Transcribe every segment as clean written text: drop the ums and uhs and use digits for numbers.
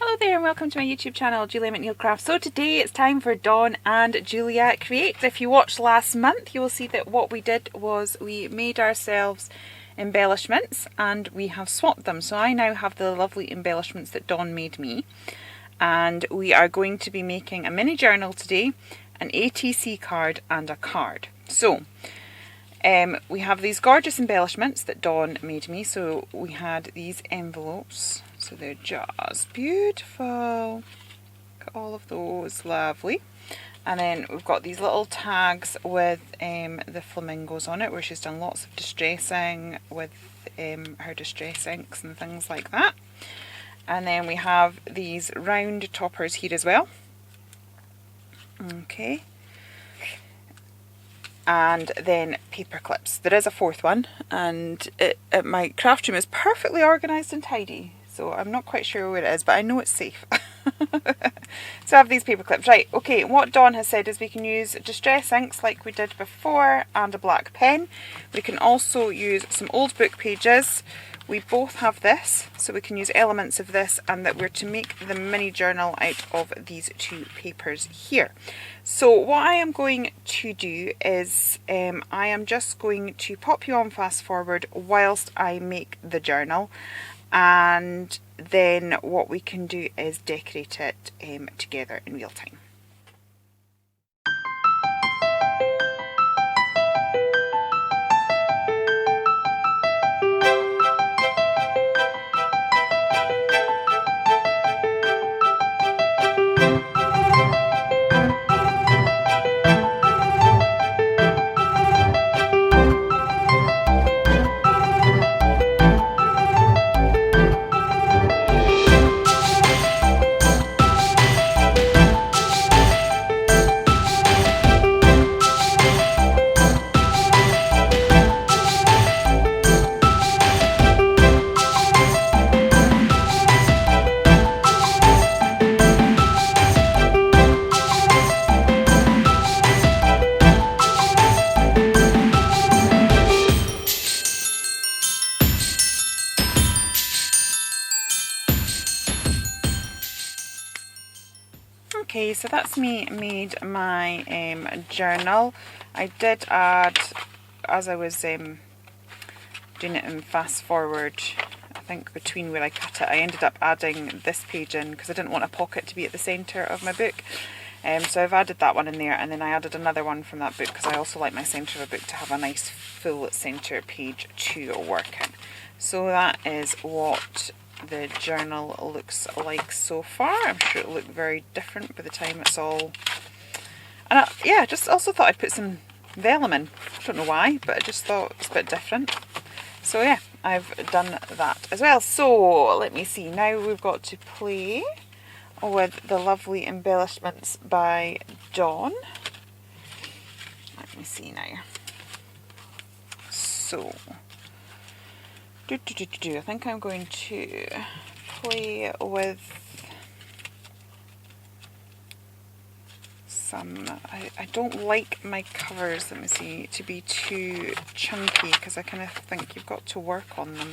Hello there and welcome to my YouTube channel, Julia McNeil Crafts. So today it's time for Dawn and Julia Create. If you watched last month, you will see that what we did was we made ourselves embellishments and we have swapped them. So I now have the lovely embellishments that Dawn made me, and we are going to be making a mini journal today, an ATC card and a card. So we have these gorgeous embellishments that Dawn made me. So we had these envelopes. So they're just beautiful. Look at all of those, lovely. And then we've got these little tags with the flamingos on it, where she's done lots of distressing with her distress inks and things like that. And then we have these round toppers here as well. Okay. And then paper clips. There is a fourth one, and my craft room is perfectly organised and tidy. So I'm not quite sure where it is, but I know it's safe. So I have these paper clips. Right, okay, what Dawn has said is we can use distress inks like we did before and a black pen. We can also use some old book pages. We both have this, so we can use elements of this, and that we're to make the mini journal out of these two papers here. So what I am going to do is I am just going to pop you on fast forward whilst I make the journal, and then what we can do is decorate it together in real time. Okay, so that's me made my journal. I did add, as I was doing it in fast forward, I think between where I cut it, I ended up adding this page in because I didn't want a pocket to be at the centre of my book. So I've added that one in there, and then I added another one from that book because I also like my centre of a book to have a nice full centre page to work in. So that is what the journal looks like so far. I'm sure it'll look very different by the time it's all... And yeah, I just also thought I'd put some vellum in. I don't know why, but I just thought it's a bit different. So yeah, I've done that as well. So let me see, now we've got to play with the lovely embellishments by Dawn. Let me see now. So I think I'm going to play with some, I don't like my covers, let me see, to be too chunky, because I kind of think you've got to work on them.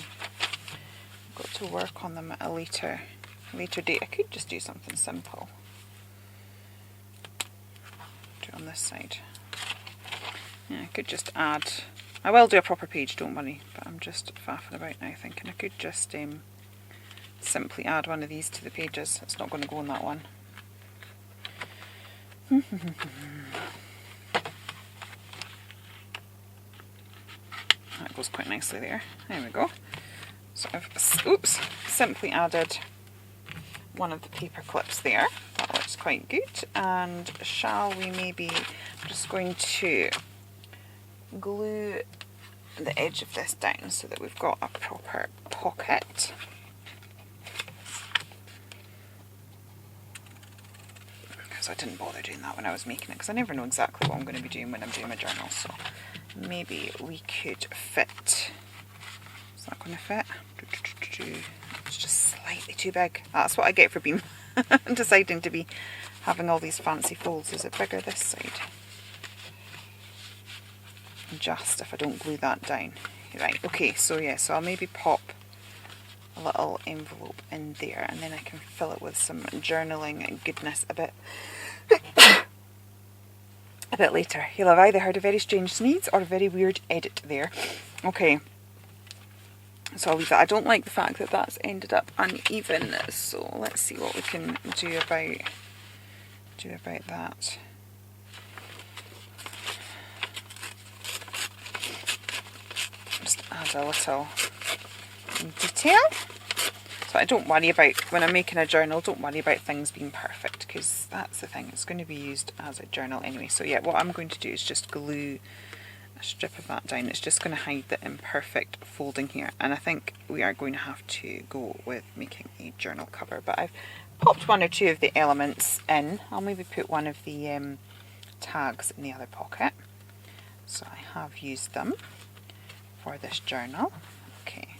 You've got to work on them at a later date. I could just do something simple. Do it on this side. Yeah, I could just add, I will do a proper page, don't worry, but I'm just faffing about now thinking I could just simply add one of these to the pages. It's not going to go on that one. That goes quite nicely there. There we go. So I've, simply added one of the paper clips there. That looks quite good. And shall we maybe, I'm just going to glue the edge of this down so that we've got a proper pocket. Because I didn't bother doing that when I was making it, because I never know exactly what I'm going to be doing when I'm doing my journal. So maybe we could fit. Is that going to fit? It's just slightly too big. That's what I get for being deciding to be having all these fancy folds. Is it bigger this side? Just if I don't glue that down. Right, okay, so yeah, so I'll maybe pop a little envelope in there, and then I can fill it with some journaling goodness a bit later. You'll have either heard a very strange sneeze or a very weird edit there. Okay, so I'll leave that. I don't like the fact that that's ended up uneven, so let's see what we can do about that. Just add a little detail. So I don't worry about, when I'm making a journal, don't worry about things being perfect, because that's the thing, it's going to be used as a journal anyway. So yeah, what I'm going to do is just glue a strip of that down. It's just going to hide the imperfect folding here, and I think we are going to have to go with making a journal cover. But I've popped one or two of the elements in. I'll maybe put one of the tags in the other pocket. So I have used them for this journal. Okay,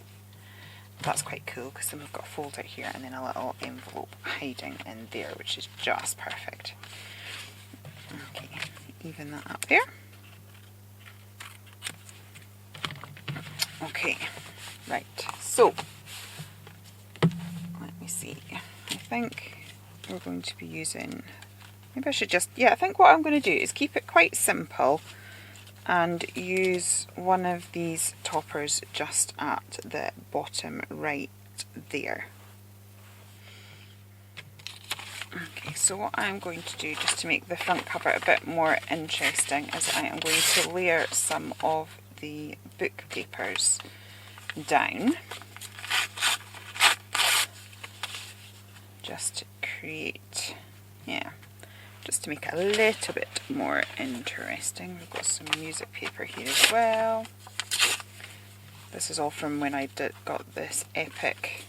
that's quite cool, because then we've got a folder here and then a little envelope hiding in there, which is just perfect. Okay, even that up there. Okay, right, so let me see. I think we're going to be using, maybe I should just, yeah, I think what I'm going to do is keep it quite simple and use one of these toppers just at the bottom right there. Okay, so what I'm going to do, just to make the front cover a bit more interesting, is I am going to layer some of the book papers down, just to create, yeah, just to make it a little bit more interesting. We've got some music paper here as well. This is all from when I got this epic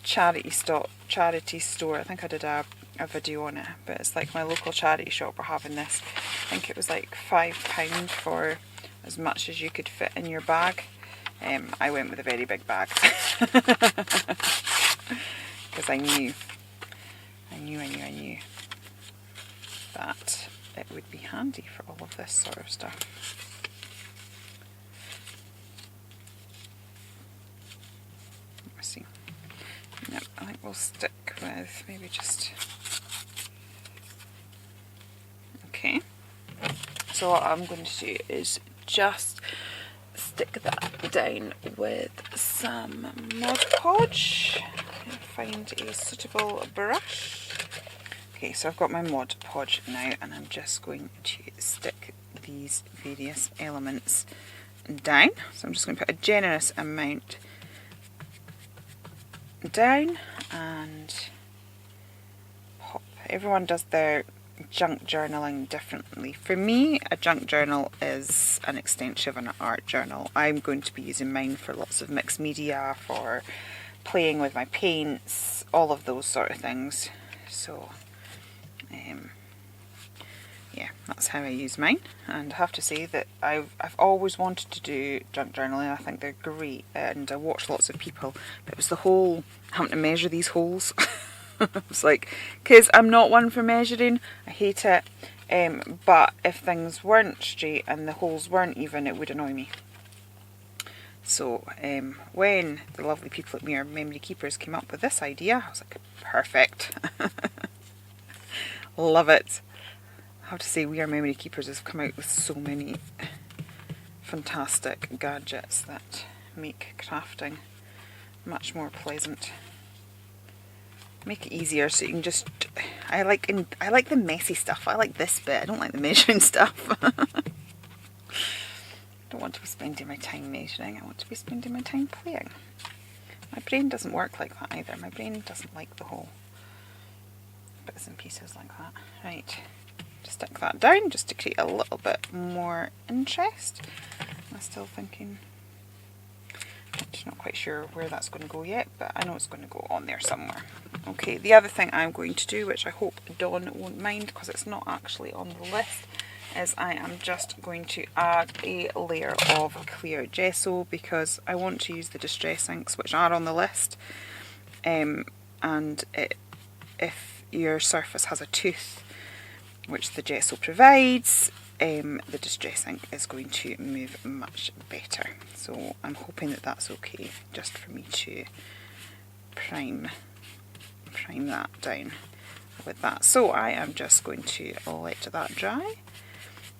charity store. I think I did a video on it, but it's like my local charity shop were having this. I think it was like £5 for as much as you could fit in your bag. I went with a very big bag because I knew that it would be handy for all of this sort of stuff. Let's see. Yep, I think we'll stick with maybe just... Okay. So what I'm going to do is just stick that down with some Mod Podge and find a suitable brush. Okay, so I've got my Mod Podge now, and I'm just going to stick these various elements down. So I'm just going to put a generous amount down and pop. Everyone does their junk journaling differently. For me, a junk journal is an extension of an art journal. I'm going to be using mine for lots of mixed media, for playing with my paints, all of those sort of things. So yeah, that's how I use mine, and I have to say that I've always wanted to do junk journaling. I think they're great, and I watch lots of people, but it was the whole having to measure these holes. It's like, because I'm not one for measuring, I hate it, but if things weren't straight and the holes weren't even, it would annoy me. So when the lovely people at Mere Memory Keepers came up with this idea, I was like, perfect. Love it. I have to say, We Are Memory Keepers has come out with so many fantastic gadgets that make crafting much more pleasant. Make it easier so you can just... I like the messy stuff. I like this bit. I don't like the measuring stuff. I don't want to be spending my time measuring. I want to be spending my time playing. My brain doesn't work like that either. My brain doesn't like the whole bits and pieces like that. Right. Just stick that down just to create a little bit more interest. I'm still thinking, I'm just not quite sure where that's going to go yet, but I know it's going to go on there somewhere. Okay, the other thing I'm going to do, which I hope Dawn won't mind because it's not actually on the list, is I am just going to add a layer of clear gesso, because I want to use the distress inks which are on the list, and if your surface has a tooth, which the gesso provides, the Distress ink is going to move much better. So I'm hoping that that's okay, just for me to prime that down with that. So I am just going to let that dry,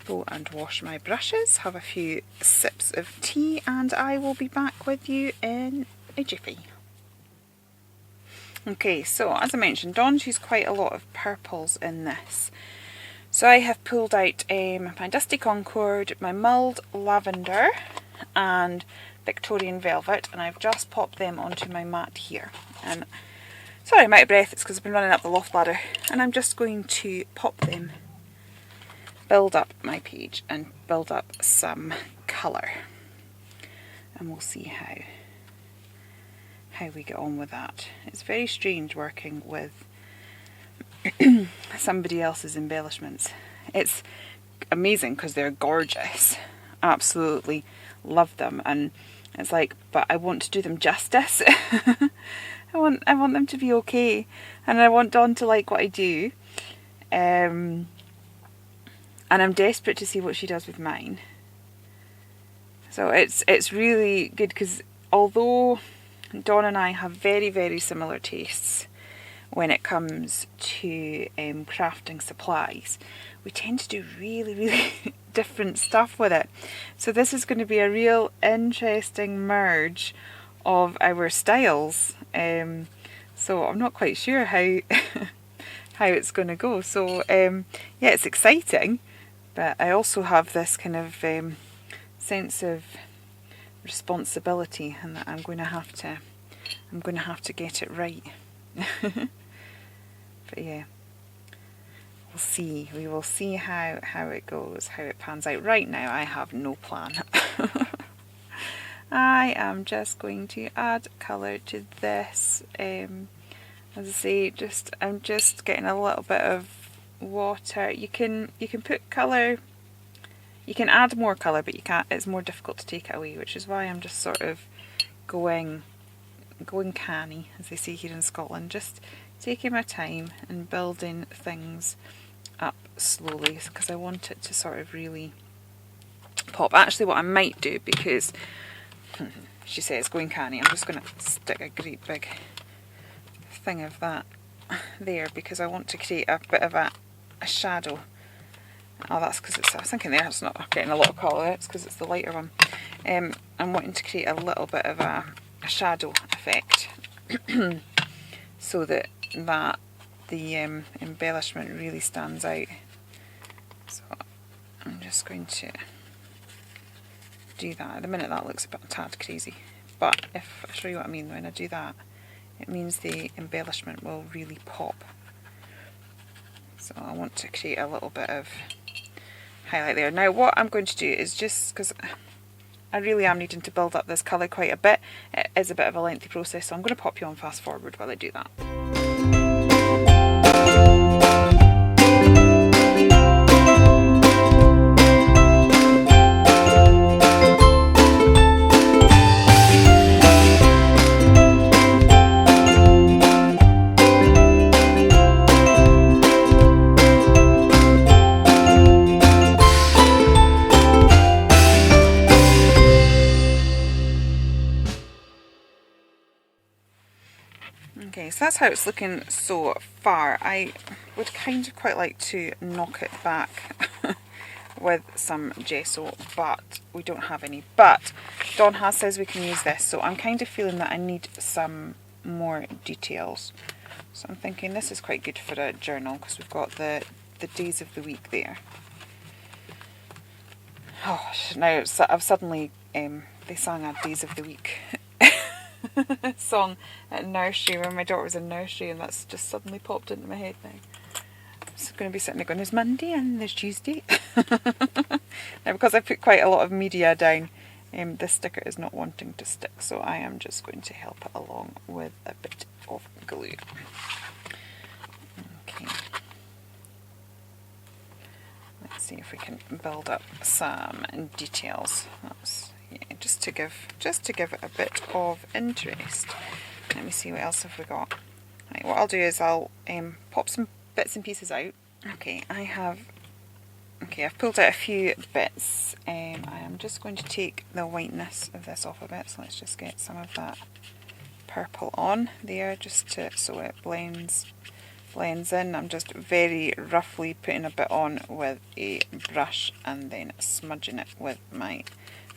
go and wash my brushes, have a few sips of tea, and I will be back with you in a jiffy. Okay, so as I mentioned, Dawn's used quite a lot of purples in this. So I have pulled out my Dusty Concord, my Mulled Lavender and Victorian Velvet, and I've just popped them onto my mat here. And sorry I'm out of breath, it's because I've been running up the loft ladder, and I'm just going to pop them, build up my page and build up some colour, and we'll see how we get on with that. It's very strange working with somebody else's embellishments. It's amazing because they're gorgeous, absolutely love them, and it's like, but I want to do them justice. I want them to be okay, and I want Dawn to like what I do, and I'm desperate to see what she does with mine. So it's really good, because although Dawn and I have very, very similar tastes when it comes to crafting supplies, we tend to do really, really different stuff with it. So this is going to be a real interesting merge of our styles. So I'm not quite sure how how it's going to go. So yeah, it's exciting, but I also have this kind of sense of responsibility, and that I'm going to have to get it right. But yeah, we will see how it goes, how it pans out. Right now I have no plan. I am just going to add colour to this. As I say, I'm just getting a little bit of water. You can put colour, you can add more colour, but you can't. It's more difficult to take it away, which is why I'm just sort of going canny, as they say here in Scotland, just taking my time and building things up slowly, because I want it to sort of really pop. Actually, what I might do, because she says going canny, I'm just going to stick a great big thing of that there, because I want to create a bit of a shadow. Oh, that's because I was thinking there it's not getting a lot of colour, it's because it's the lighter one. I'm wanting to create a little bit of a shadow effect so that the embellishment really stands out. So I'm just going to do that. At the minute that looks a tad crazy, but if I show you what I mean when I do that, it means the embellishment will really pop. So I want to create a little bit of highlight there. Now what I'm going to do is, just because I really am needing to build up this colour quite a bit, it is a bit of a lengthy process, so I'm going to pop you on fast forward while I do that. Okay, so that's how it's looking so far. I would kind of quite like to knock it back with some gesso, but we don't have any. But Dawn says we can use this, so I'm kind of feeling that I need some more details. So I'm thinking this is quite good for a journal, because we've got the days of the week there. Oh, now I've suddenly, they sang a days of the week song at nursery when my daughter was in nursery, and that's just suddenly popped into my head now. So I'm going to be sitting there going, there's Monday and there's Tuesday. Now, because I put quite a lot of media down, this sticker is not wanting to stick, so I am just going to help it along with a bit of glue. Okay. Let's see if we can build up some details. That's, yeah, just to give it a bit of interest. Let me see, what else have we got. Right, what I'll do is I'll pop some bits and pieces out. Okay, I have Okay, I've pulled out a few bits. I am just going to take the whiteness of this off a bit, so let's just get some of that purple on there, just so it blends in. I'm just very roughly putting a bit on with a brush and then smudging it with my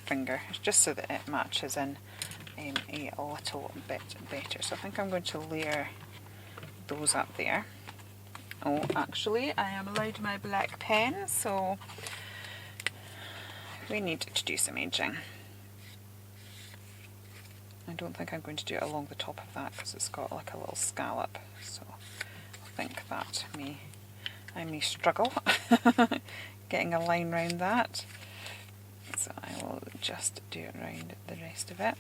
finger, just so that it matches in a little bit better. So I think I'm going to layer those up there. Oh, actually, I am allowed my black pen, so we need to do some edging. I don't think I'm going to do it along the top of that because it's got like a little scallop, so I think that I may struggle getting a line round that. So I will just do it around the rest of it.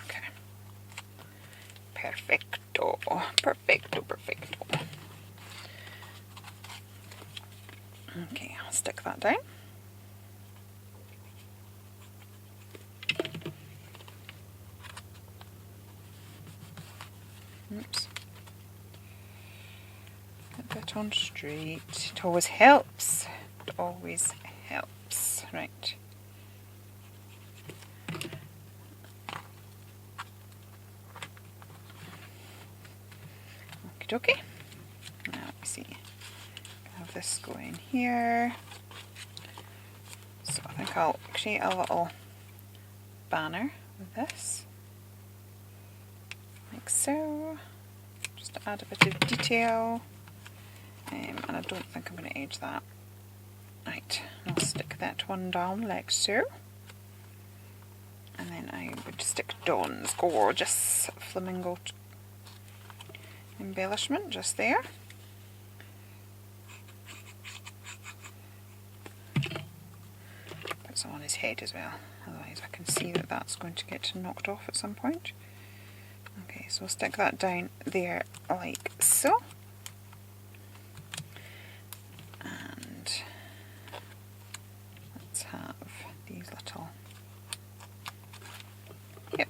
Okay. Perfecto, perfecto, perfecto. Okay, I'll stick that down. Oops. Get that on straight. It always helps. It always helps. Right. Okie dokie. Now let me see. Have this go in here. So I think I'll create a little banner with this. Like so. Just to add a bit of detail. And I don't think I'm going to edge that. Right, I'll stick that one down like so. And then I would stick Dawn's gorgeous flamingo embellishment just there. Put some on his head as well, otherwise I can see that that's going to get knocked off at some point. Okay, so I'll stick that down there like so. And let's have these little... Yep.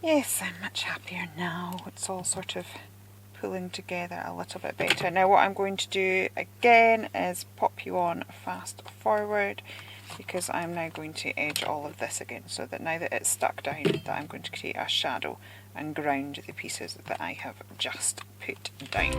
Yes, I'm much happier now. It's all sort of pulling together a little bit better. Now what I'm going to do again is pop you on fast forward, because I'm now going to edge all of this again, so that now that it's stuck down, that I'm going to create a shadow and ground the pieces that I have just put down.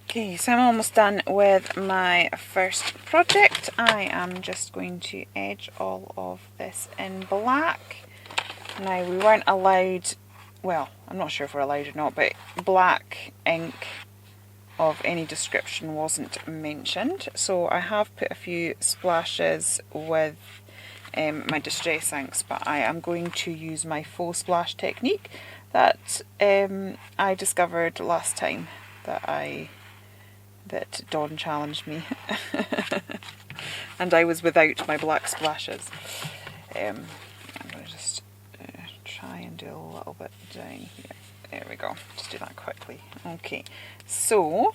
Okay, so I'm almost done with my first project. I am just going to edge all of this in black. Now we weren't allowed, well, I'm not sure if we're allowed or not, but black ink of any description wasn't mentioned. So I have put a few splashes with my distress inks, but I am going to use my faux splash technique that I discovered last time that Dawn challenged me and I was without my black splashes. I'm going to just try and do a little bit down here. There we go, just do that quickly. Okay, so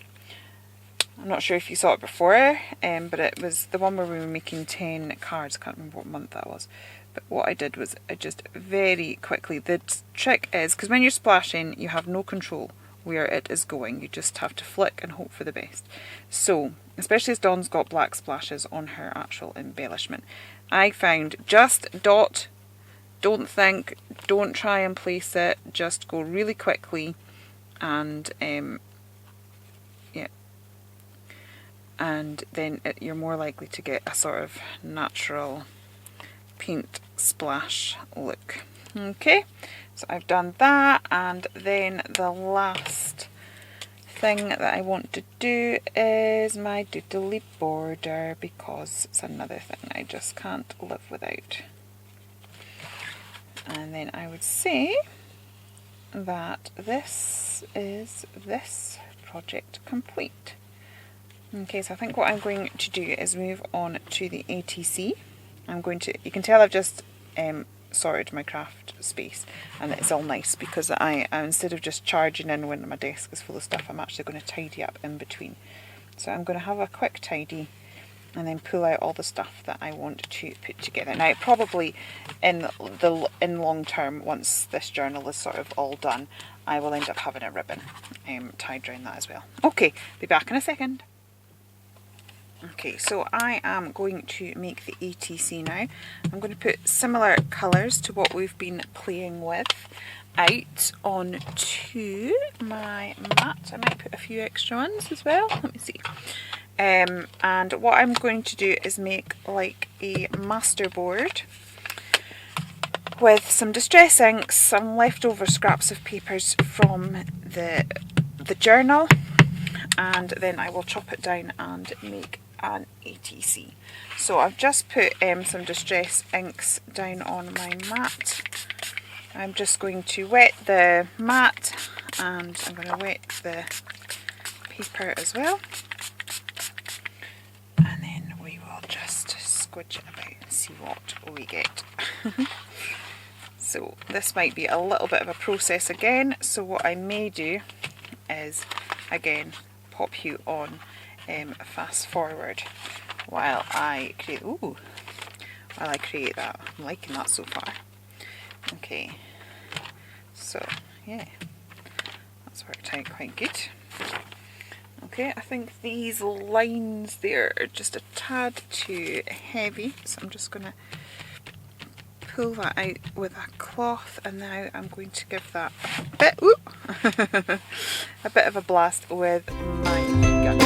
I'm not sure if you saw it before, but it was the one where we were making 10 cards. I can't remember what month that was. But what I did was I just very quickly, the trick is, because when you're splashing you have no control where it is going, you just have to flick and hope for the best. So, especially as Dawn's got black splashes on her actual embellishment, I found just dot, don't think, don't try and place it, just go really quickly and yeah, and then you're more likely to get a sort of natural paint splash look. Okay, so I've done that, and then the last thing that I want to do is my doodly border, because it's another thing I just can't live without. And then I would say that this is this project complete. Okay, so I think what I'm going to do is move on to the ATC. You can tell I've just sorted my craft space, and it's all nice because I instead of just charging in when my desk is full of stuff, I'm actually going to tidy up in between. So I'm going to have a quick tidy and then pull out all the stuff that I want to put together. Now, probably in long term, once this journal is sort of all done, I will end up having a ribbon tied around that as well. Okay, be back in a second. Okay, so I am going to make the ATC now. I'm going to put similar colours to what we've been playing with out onto my mat. I might put a few extra ones as well. Let me see. And what I'm going to do is make like a masterboard with some distress inks, some leftover scraps of papers from the journal, and then I will chop it down and make an ATC. So I've just put some distress inks down on my mat. I'm just going to wet the mat and I'm going to wet the paper as well. And then we will just squidge it about and see what we get. So this might be a little bit of a process again, so what I may do is again pop you on fast forward while I create that. I'm liking that so far. Okay, so yeah, that's worked out quite good. Okay, I think these lines there are just a tad too heavy, so I'm just going to pull that out with a cloth, and now I'm going to give that a bit, a bit of a blast with my gun.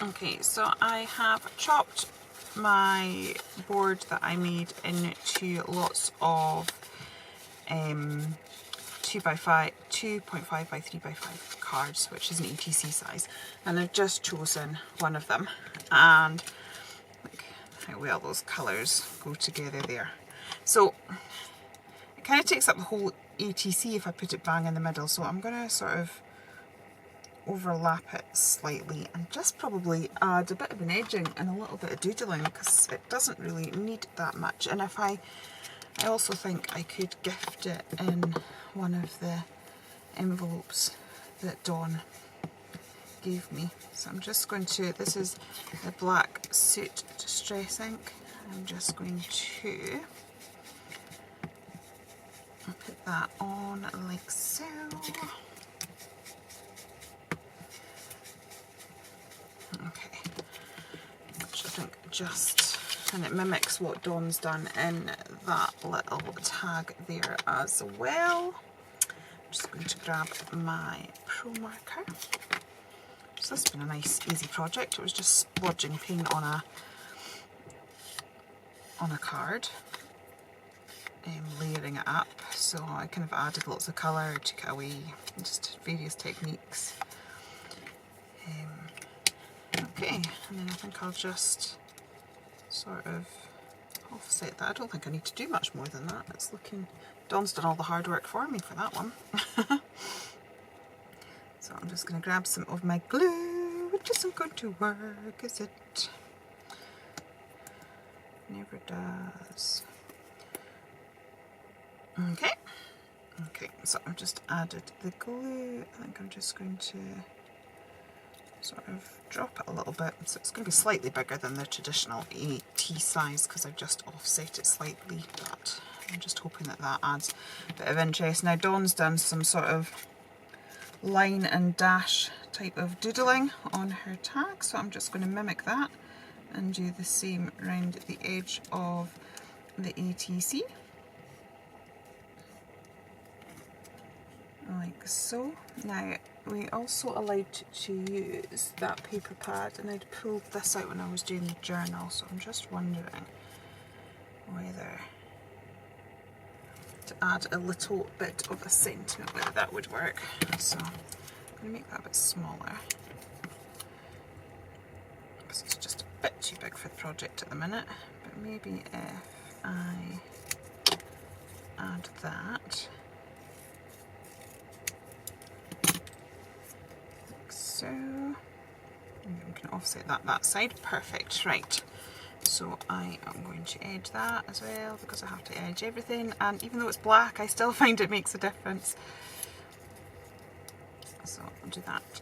Okay, so I have chopped my board that I made into lots of 2.5 by 3x5 cards, which is an ETC size, and I've just chosen one of them, and look how well those colours go together there. So it kind of takes up the whole ATC if I put it bang in the middle, so I'm going to sort of overlap it slightly and just probably add a bit of an edging and a little bit of doodling because it doesn't really need that much. And if I also think I could gift it in one of the envelopes that Dawn gave me. So I'm just going to, this is the black Soot Distress ink, I'm just going to put that on like so. Okay, which I think just, and it mimics what Dawn's done in that little tag there as well. I'm just going to grab my Pro marker. So this has been a nice easy project. It was just splodging paint on a card, layering it up. So I kind of added lots of colour, took it away, just various techniques. Okay, and then I think I'll just sort of offset that. I don't think I need to do much more than that. It's looking, Dawn's done all the hard work for me for that one. So I'm just going to grab some of my glue, which isn't going to work, is it? Never does. Okay. Okay, so I've just added the glue. I think I'm just going to sort of drop it a little bit. So it's going to be slightly bigger than the traditional AT size because I've just offset it slightly, but I'm just hoping that that adds a bit of interest. Now Dawn's done some sort of line and dash type of doodling on her tag, so I'm just going to mimic that and do the same around the edge of the ATC. Like so. Now, we also allowed to use that paper pad, and I'd pulled this out when I was doing the journal, so I'm just wondering whether to add a little bit of a sentiment, whether that would work. So I'm going to make that a bit smaller, because it's just a bit too big for the project at the minute. But maybe if I add that, like so. I'm going to offset that side. Perfect. Right. So I am going to edge that as well, because I have to edge everything, and even though it's black I still find it makes a difference. So I'll do that,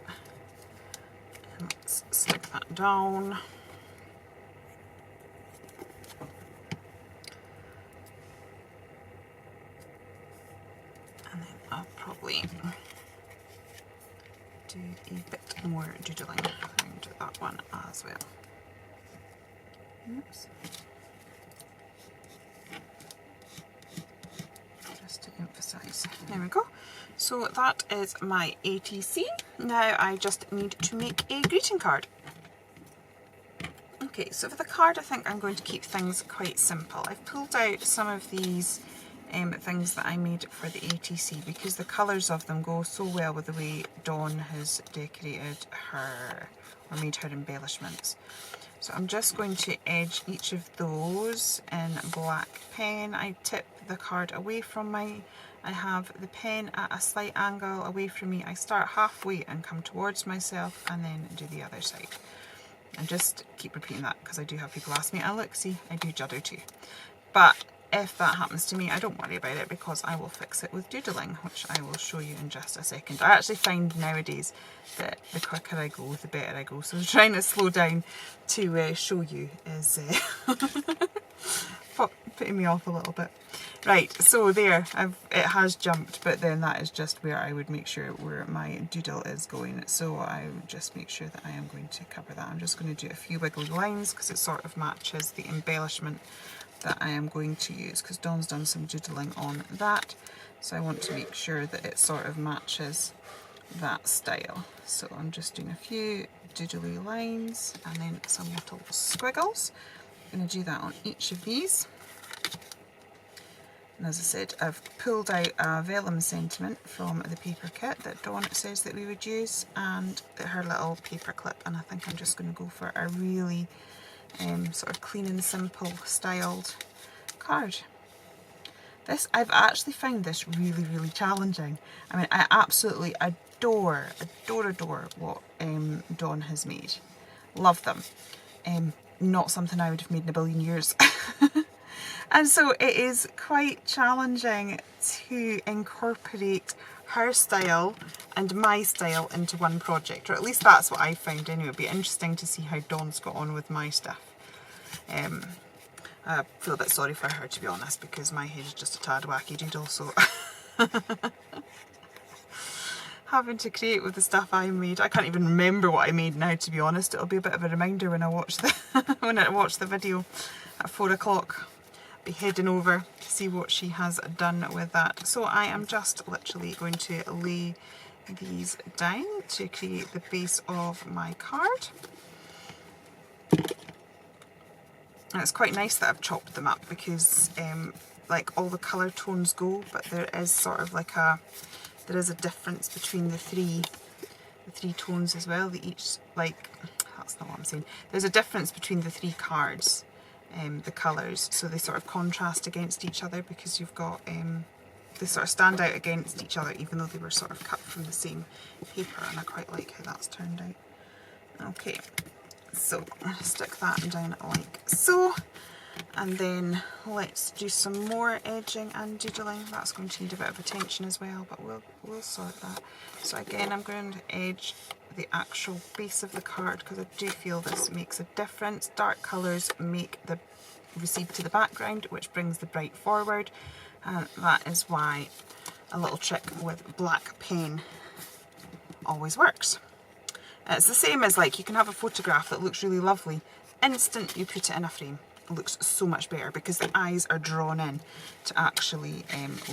and let's stick that down. And then I'll probably do a bit more doodling around that one as well. Oops. Just to emphasize. There we go. So that is my ATC. Now I just need to make a greeting card. Okay, so for the card I think I'm going to keep things quite simple. I've pulled out some of these things that I made for the ATC because the colours of them go so well with the way Dawn has decorated her, or made her embellishments. So I'm just going to edge each of those in black pen. I tip the card away from me. I have the pen at a slight angle away from me. I start halfway and come towards myself, and then do the other side. And just keep repeating that because I do have people ask me, oh look, see, I do judder too. But if that happens to me, I don't worry about it because I will fix it with doodling, which I will show you in just a second. I actually find nowadays that the quicker I go, the better I go. So trying to slow down to show you is putting me off a little bit. Right, so there, it has jumped, but then that is just where I would make sure where my doodle is going. So I would just make sure that I am going to cover that. I'm just going to do a few wiggly lines because it sort of matches the embellishment that I am going to use, because Dawn's done some doodling on that, so I want to make sure that it sort of matches that style. So I'm just doing a few doodly lines and then some little squiggles. I'm going to do that on each of these. And as I said, I've pulled out a vellum sentiment from the paper kit that Dawn says that we would use, and her little paper clip, and I think I'm just going to go for a really sort of clean and simple styled card. I've actually found this really challenging. I mean, I absolutely adore what Dawn has made. Love them. Not something I would have made in a billion years. And so it is quite challenging to incorporate her style and my style into one project, or at least that's what I found anyway. It'd be interesting to see how Dawn's got on with my stuff. I feel a bit sorry for her, to be honest, because my head is just a tad wacky doodle, so having to create with the stuff I made. I can't even remember what I made now, to be honest. It'll be a bit of a reminder when I watch the video at 4 o'clock. Be heading over to see what she has done with that. So I am just literally going to lay these down to create the base of my card. And it's quite nice that I've chopped them up because like all the colour tones go, but there is sort of like there is a difference between the three tones as well. They each, like, that's not what I'm saying. There's a difference between the three cards. The colours, so they sort of contrast against each other because you've got they sort of stand out against each other even though they were sort of cut from the same paper, and I quite like how that's turned out. Okay, so I'll stick that down like so, and then let's do some more edging and doodling. That's going to need a bit of attention as well, but we'll sort that. So again, I'm going to edge the actual base of the card because I do feel this makes a difference. Dark colours recede to the background, which brings the bright forward, and that is why a little trick with black pen always works. It's the same as, like, you can have a photograph that looks really lovely, instant you put it in a frame, looks so much better because the eyes are drawn in to actually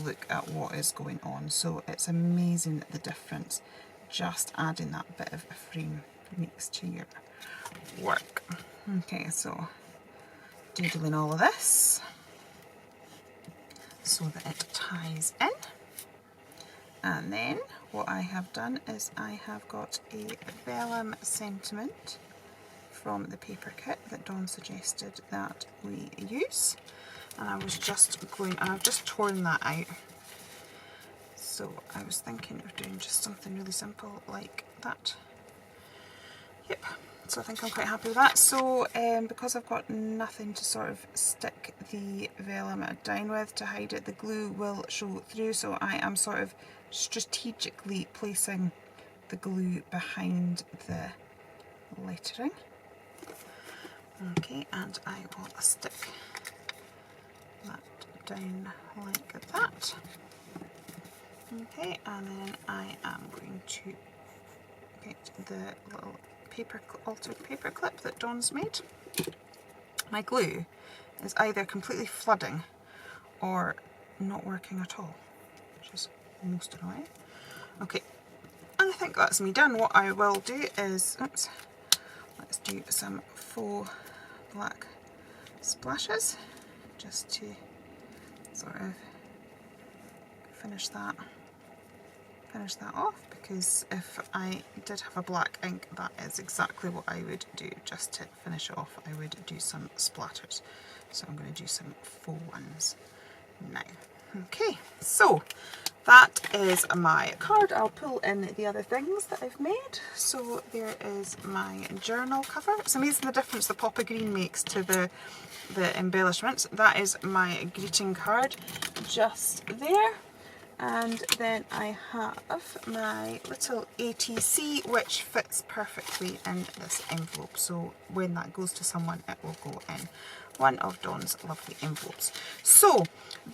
look at what is going on. So it's amazing the difference just adding that bit of a frame makes to your work. Okay, so doodling all of this so that it ties in. And then what I have done is I have got a vellum sentiment from the paper kit that Dawn suggested that we use. And I was just going, and I've just torn that out. So I was thinking of doing just something really simple like that. Yep, so I think I'm quite happy with that. So because I've got nothing to sort of stick the vellum down with to hide it, the glue will show through, so I am sort of strategically placing the glue behind the lettering. Okay, and I will stick that down like that. Okay, and then I am going to get the little altered paper clip that Dawn's made. My glue is either completely flooding or not working at all, which is most annoying. Okay, and I think that's me done. What I will do is, oops, let's do some faux black splashes just to sort of finish that off, because if I did have a black ink, that is exactly what I would do. Just to finish it off, I would do some splatters. So I'm going to do some faux ones now. Okay, so that is my card. I'll pull in the other things that I've made. So there is my journal cover. It's amazing the difference the pop of green makes to the embellishments. That is my greeting card just there. And then I have my little ATC, which fits perfectly in this envelope. So when that goes to someone, it will go in one of Dawn's lovely envelopes. So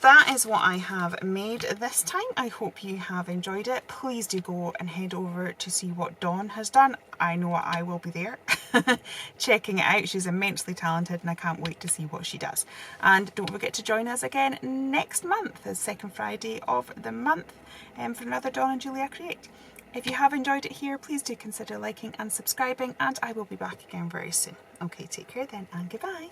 that is what I have made this time. I hope you have enjoyed it. Please do go and head over to see what Dawn has done. I know I will be there checking it out. She's immensely talented and I can't wait to see what she does. And don't forget to join us again next month, the second Friday of the month, for another Dawn and Julia Create. If you have enjoyed it here, please do consider liking and subscribing, and I will be back again very soon. Okay, take care then, and goodbye.